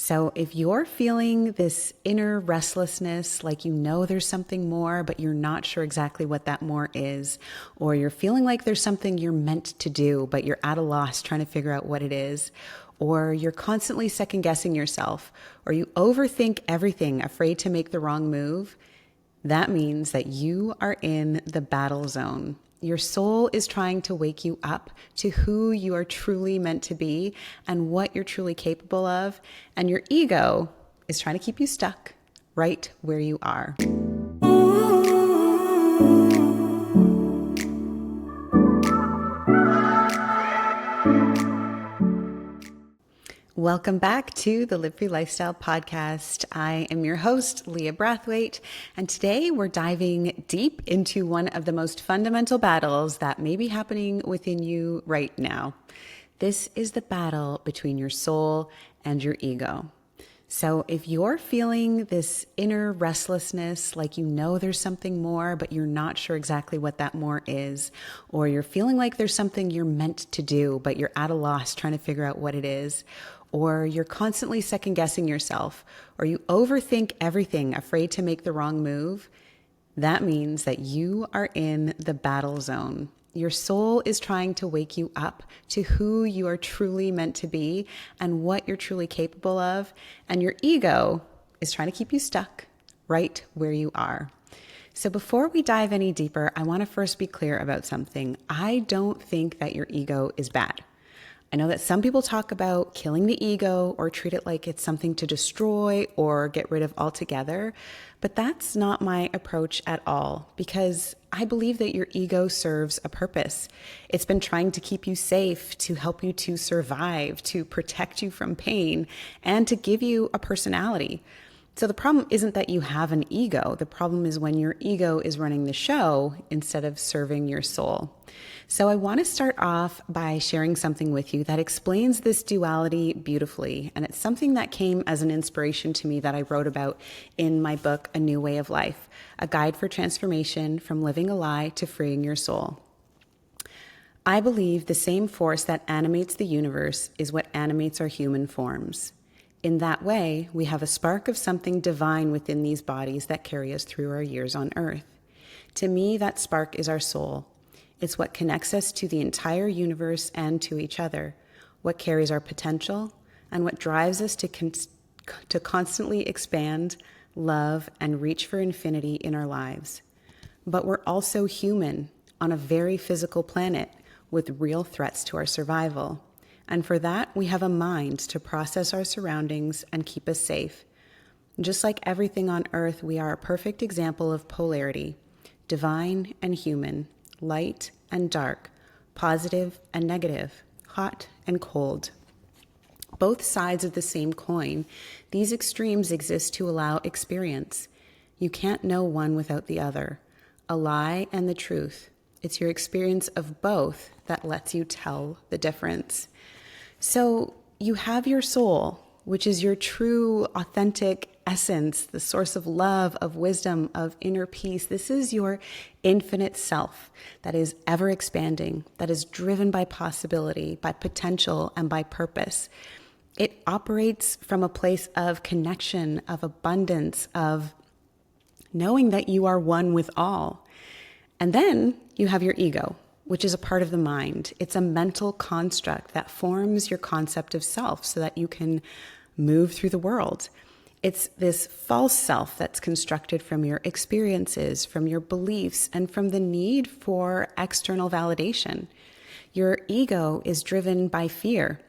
So if you're feeling this inner restlessness, like you know there's something more, but you're not sure exactly what that more is, or you're feeling like there's something you're meant to do, but you're at a loss trying to figure out what it is, or you're constantly second guessing yourself, or you overthink everything, afraid to make the wrong move, that means that you are in the battle zone. Your soul is trying to wake you up to who you are truly meant to be and what you're truly capable of. And your ego is trying to keep you stuck right where you are. Welcome back to the Live Free Lifestyle podcast. I am your host, Leah Brathwaite, and today we're diving deep into one of the most fundamental battles that may be happening within you right now. This is the battle between your soul and your ego. So if you're feeling this inner restlessness, like you know there's something more, but you're not sure exactly what that more is, or you're feeling like there's something you're meant to do, but you're at a loss trying to figure out what it is, or you're constantly second guessing yourself, or you overthink everything, afraid to make the wrong move, that means that you are in the battle zone. Your soul is trying to wake you up to who you are truly meant to be and what you're truly capable of. And your ego is trying to keep you stuck right where you are. So before we dive any deeper, I want to first be clear about something. I don't think that your ego is bad. I know that some people talk about killing the ego or treat it like it's something to destroy or get rid of altogether, but that's not my approach at all, because I believe that your ego serves a purpose. It's been trying to keep you safe, to help you to survive, to protect you from pain, and to give you a personality. So the problem isn't that you have an ego. The problem is when your ego is running the show instead of serving your soul. So I want to start off by sharing something with you that explains this duality beautifully. And it's something that came as an inspiration to me that I wrote about in my book, A New Way of Life, a guide for transformation from living a lie to freeing your soul. I believe the same force that animates the universe is what animates our human forms. In that way, we have a spark of something divine within these bodies that carry us through our years on earth. To me, that spark is our soul. It's what connects us to the entire universe and to each other, what carries our potential, and what drives us to constantly expand, love, and reach for infinity in our lives. But we're also human on a very physical planet with real threats to our survival. And for that, we have a mind to process our surroundings and keep us safe. Just like everything on earth, we are a perfect example of polarity, divine and human, light and dark, positive and negative, hot and cold. Both sides of the same coin, these extremes exist to allow experience. You can't know one without the other, a lie and the truth. It's your experience of both that lets you tell the difference. So you have your soul, which is your true, authentic essence, the source of love, of wisdom, of inner peace. This is your infinite self that is ever expanding, that is driven by possibility, by potential, and by purpose. It operates from a place of connection, of abundance, of knowing that you are one with all. And then you have your ego, which is a part of the mind. It's a mental construct that forms your concept of self so that you can move through the world. It's this false self that's constructed from your experiences, from your beliefs, and from the need for external validation. Your ego is driven by fear,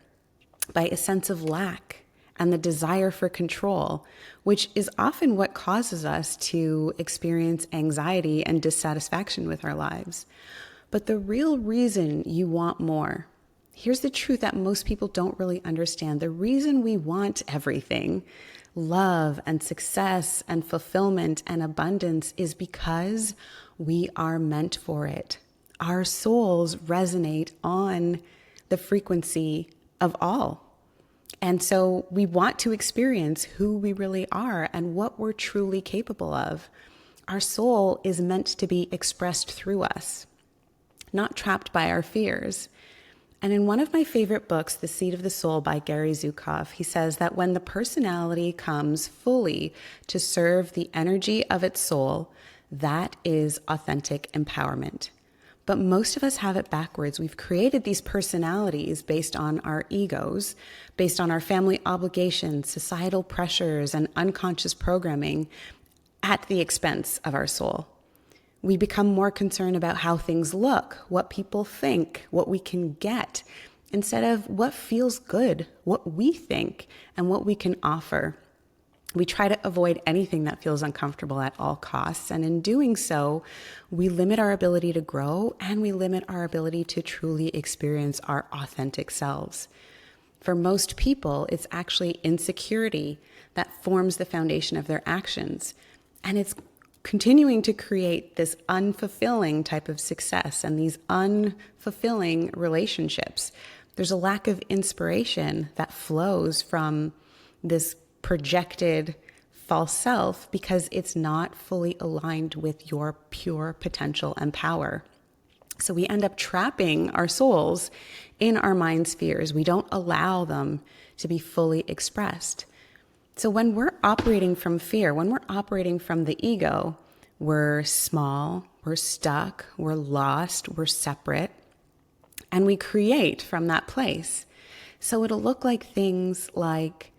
by a sense of lack, and the desire for control, which is often what causes us to experience anxiety and dissatisfaction with our lives. But the real reason you want more, here's the truth that most people don't really understand. The reason we want everything, love and success and fulfillment and abundance, is because we are meant for it. Our souls resonate on the frequency of all. And so we want to experience who we really are and what we're truly capable of. Our soul is meant to be expressed through us, not trapped by our fears. And in one of my favorite books, The Seat of the Soul by Gary Zukav, he says that when the personality comes fully to serve the energy of its soul, that is authentic empowerment. But most of us have it backwards. We've created these personalities based on our egos, based on our family obligations, societal pressures, and unconscious programming at the expense of our soul. We become more concerned about how things look, what people think, what we can get, instead of what feels good, what we think, and what we can offer. We try to avoid anything that feels uncomfortable at all costs, and in doing so, we limit our ability to grow and we limit our ability to truly experience our authentic selves. For most people, it's actually insecurity that forms the foundation of their actions, and it's continuing to create this unfulfilling type of success and these unfulfilling relationships. There's a lack of inspiration that flows from this projected false self because it's not fully aligned with your pure potential and power. So we end up trapping our souls in our mind spheres. We don't allow them to be fully expressed. So when we're operating from fear, when we're operating from the ego, we're small, we're stuck, we're lost, we're separate, and we create from that place. So it'll look like things like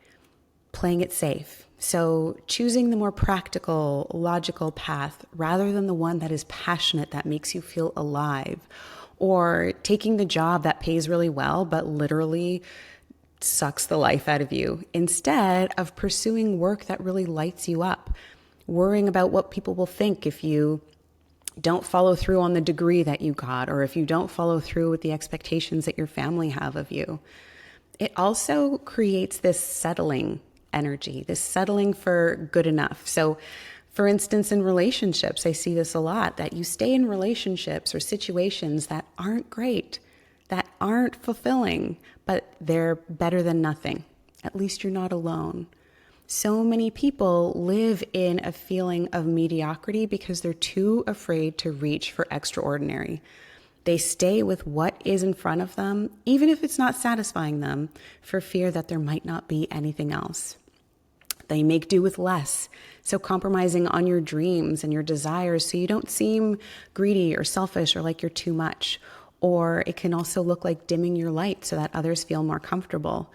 playing it safe. So choosing the more practical, logical path rather than the one that is passionate, that makes you feel alive, or taking the job that pays really well, but literally sucks the life out of you, instead of pursuing work that really lights you up, worrying about what people will think if you don't follow through on the degree that you got, or if you don't follow through with the expectations that your family have of you. It also creates this settling energy, this settling for good enough. So for instance, in relationships, I see this a lot, that you stay in relationships or situations that aren't great, that aren't fulfilling, but they're better than nothing. At least you're not alone. So many people live in a feeling of mediocrity because they're too afraid to reach for extraordinary. They stay with what is in front of them, even if it's not satisfying them, for fear that there might not be anything else. They make do with less, so compromising on your dreams and your desires so you don't seem greedy or selfish or like you're too much. Or it can also look like dimming your light so that others feel more comfortable.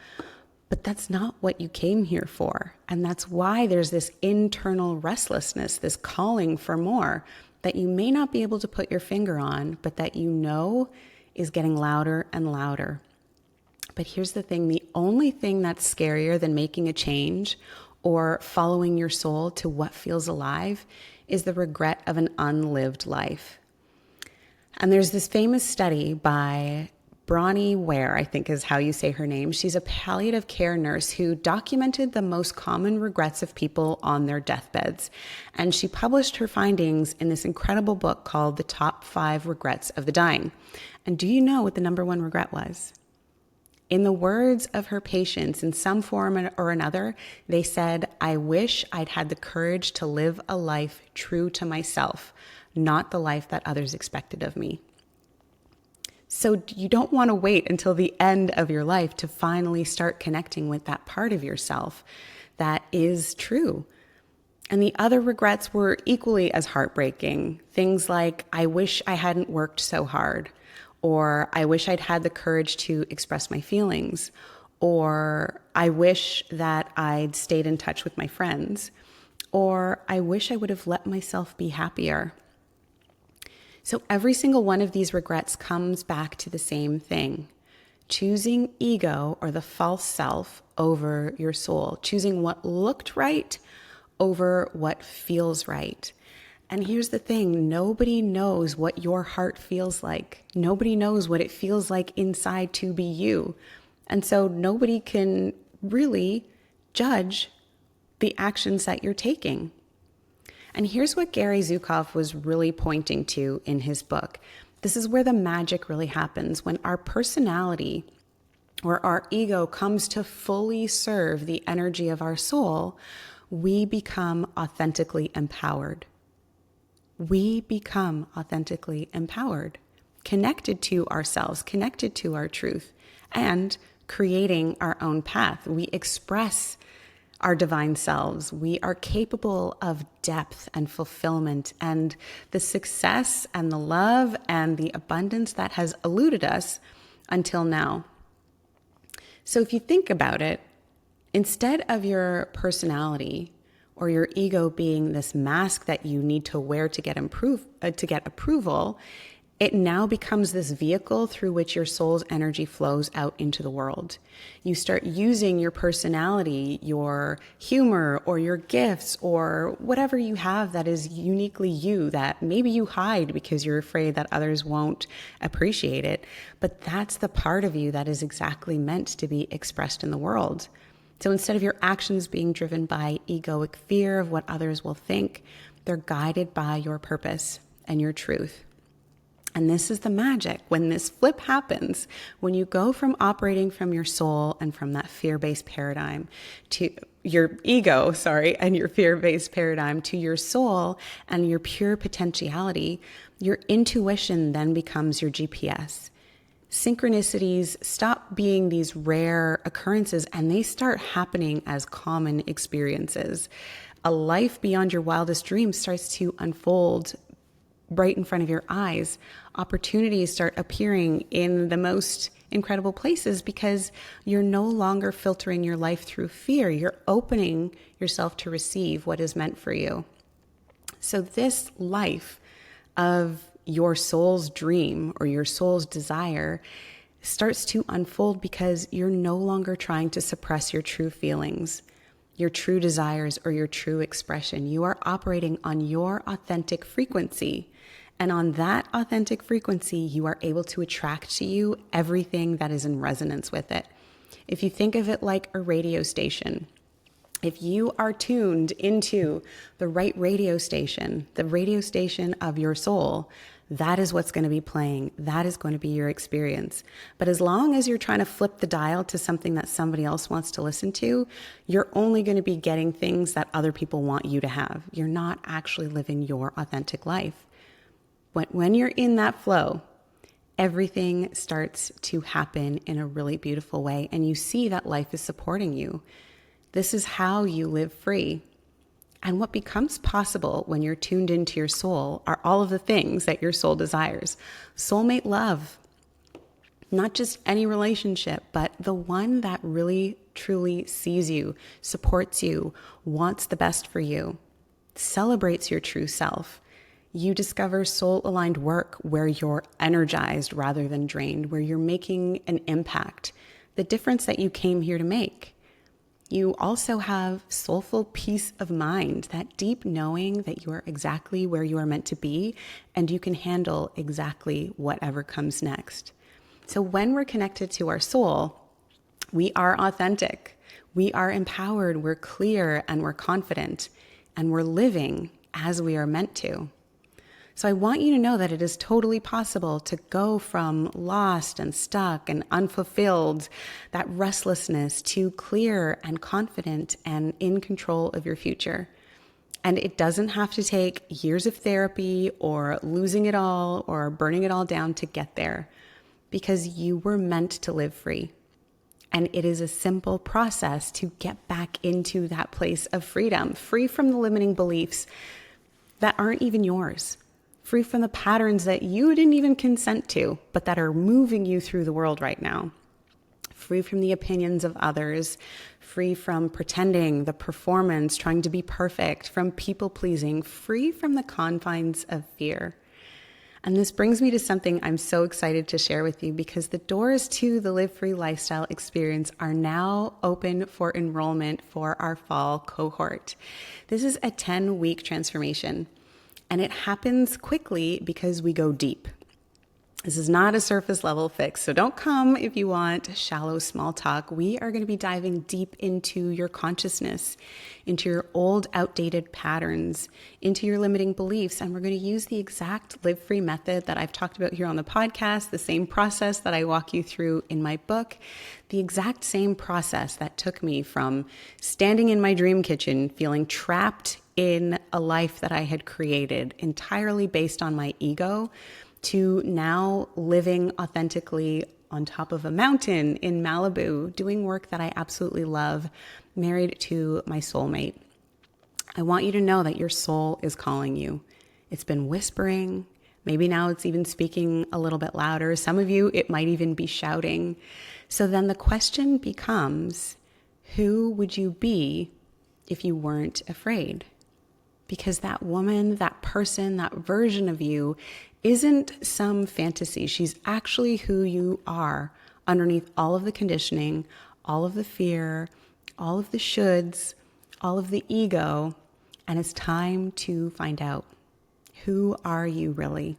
But that's not what you came here for. And that's why there's this internal restlessness, this calling for more that you may not be able to put your finger on, but that you know is getting louder and louder. But here's the thing, the only thing that's scarier than making a change or following your soul to what feels alive is the regret of an unlived life. And there's this famous study by Bronnie Ware, I think is how you say her name. She's a palliative care nurse who documented the most common regrets of people on their deathbeds. And she published her findings in this incredible book called The Top 5 Regrets of the Dying. And do you know what the number one regret was? In the words of her patients, in some form or another, they said, "I wish I'd had the courage to live a life true to myself, not the life that others expected of me." So you don't want to wait until the end of your life to finally start connecting with that part of yourself that is true. And the other regrets were equally as heartbreaking. Things like, "I wish I hadn't worked so hard," or "I wish I'd had the courage to express my feelings," or "I wish that I'd stayed in touch with my friends," or "I wish I would have let myself be happier." So every single one of these regrets comes back to the same thing: choosing ego or the false self over your soul, choosing what looked right over what feels right. And here's the thing, nobody knows what your heart feels like. Nobody knows what it feels like inside to be you. And so nobody can really judge the actions that you're taking. And here's what Gary Zukav was really pointing to in his book. This is where the magic really happens. When our personality or our ego comes to fully serve the energy of our soul, we become authentically empowered. We become authentically empowered. connected to ourselves, connected to our truth, and creating our own path. We express our divine selves. We are capable of depth and fulfillment, and the success and the love and the abundance that has eluded us until now. So if you think about it, instead of your personality or your ego being this mask that you need to wear to get approval, it now becomes this vehicle through which your soul's energy flows out into the world. You start using your personality, your humor, or your gifts, or whatever you have that is uniquely you, that maybe you hide because you're afraid that others won't appreciate it. But that's the part of you that is exactly meant to be expressed in the world. So instead of your actions being driven by egoic fear of what others will think, they're guided by your purpose and your truth. And this is the magic. When this flip happens, when you go from operating from your soul and from that fear-based paradigm to your ego, and your fear-based paradigm to your soul and your pure potentiality, your intuition then becomes your GPS. Synchronicities stop being these rare occurrences and they start happening as common experiences. A life beyond your wildest dreams starts to unfold right in front of your eyes. Opportunities start appearing in the most incredible places because you're no longer filtering your life through fear. You're opening yourself to receive what is meant for you. So this life of your soul's dream or your soul's desire starts to unfold because you're no longer trying to suppress your true feelings, your true desires, or your true expression. You are operating on your authentic frequency. And on that authentic frequency, you are able to attract to you everything that is in resonance with it. If you think of it like a radio station, if you are tuned into the right radio station, the radio station of your soul, that is what's going to be playing. That is going to be your experience. But as long as you're trying to flip the dial to something that somebody else wants to listen to, you're only going to be getting things that other people want you to have. You're not actually living your authentic life. When you're in that flow, everything starts to happen in a really beautiful way, and you see that life is supporting you. This is how you live free. And what becomes possible when you're tuned into your soul are all of the things that your soul desires. Soulmate love, not just any relationship, but the one that really, truly sees you, supports you, wants the best for you, celebrates your true self. You discover soul-aligned work where you're energized rather than drained, where you're making an impact, the difference that you came here to make. You also have soulful peace of mind, that deep knowing that you are exactly where you are meant to be and you can handle exactly whatever comes next. So when we're connected to our soul, we are authentic, we are empowered, we're clear, and we're confident, and we're living as we are meant to. So I want you to know that it is totally possible to go from lost and stuck and unfulfilled, that restlessness, to clear and confident and in control of your future. And it doesn't have to take years of therapy or losing it all or burning it all down to get there, because you were meant to live free. And it is a simple process to get back into that place of freedom, free from the limiting beliefs that aren't even yours. Free from the patterns that you didn't even consent to, but that are moving you through the world right now. Free from the opinions of others, free from pretending, the performance, trying to be perfect, from people pleasing, free from the confines of fear. And this brings me to something I'm so excited to share with you, because the doors to the Live Free Lifestyle experience are now open for enrollment for our fall cohort. This is a 10-week transformation. And it happens quickly because we go deep. This is not a surface level fix, so don't come if you want shallow small talk. We are going to be diving deep into your consciousness, into your old outdated patterns, into your limiting beliefs, and we're going to use the exact Live Free method that I've talked about here on the podcast, the same process that I walk you through in my book, the exact same process that took me from standing in my dream kitchen feeling trapped in a life that I had created entirely based on my ego, to now living authentically on top of a mountain in Malibu, doing work that I absolutely love, married to my soulmate. I want you to know that your soul is calling you. It's been whispering. Maybe now it's even speaking a little bit louder. Some of you, it might even be shouting. So then the question becomes, who would you be if you weren't afraid? Because that woman, that person, that version of you isn't some fantasy. She's actually who you are underneath all of the conditioning, all of the fear, all of the shoulds, all of the ego. And it's time to find out, who are you really?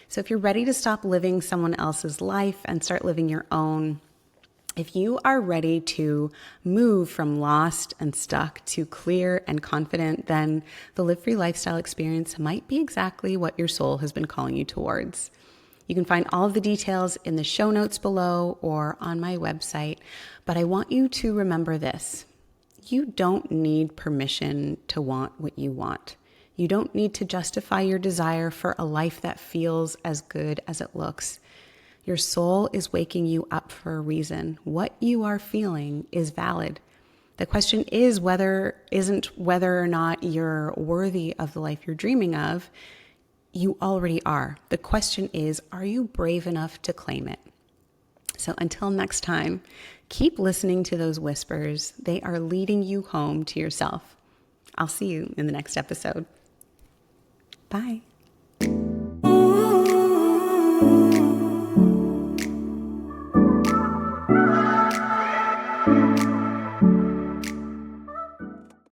So if you're ready to stop living someone else's life and start living your own, if you are ready to move from lost and stuck to clear and confident, then the Live Free Lifestyle experience might be exactly what your soul has been calling you towards. You can find all of the details in the show notes below or on my website, but I want you to remember this. You don't need permission to want what you want. You don't need to justify your desire for a life that feels as good as it looks. Your soul is waking you up for a reason. What you are feeling is valid. The question isn't whether or not you're worthy of the life you're dreaming of. You already are. The question is, are you brave enough to claim it? So until next time, keep listening to those whispers. They are leading you home to yourself. I'll see you in the next episode. Bye.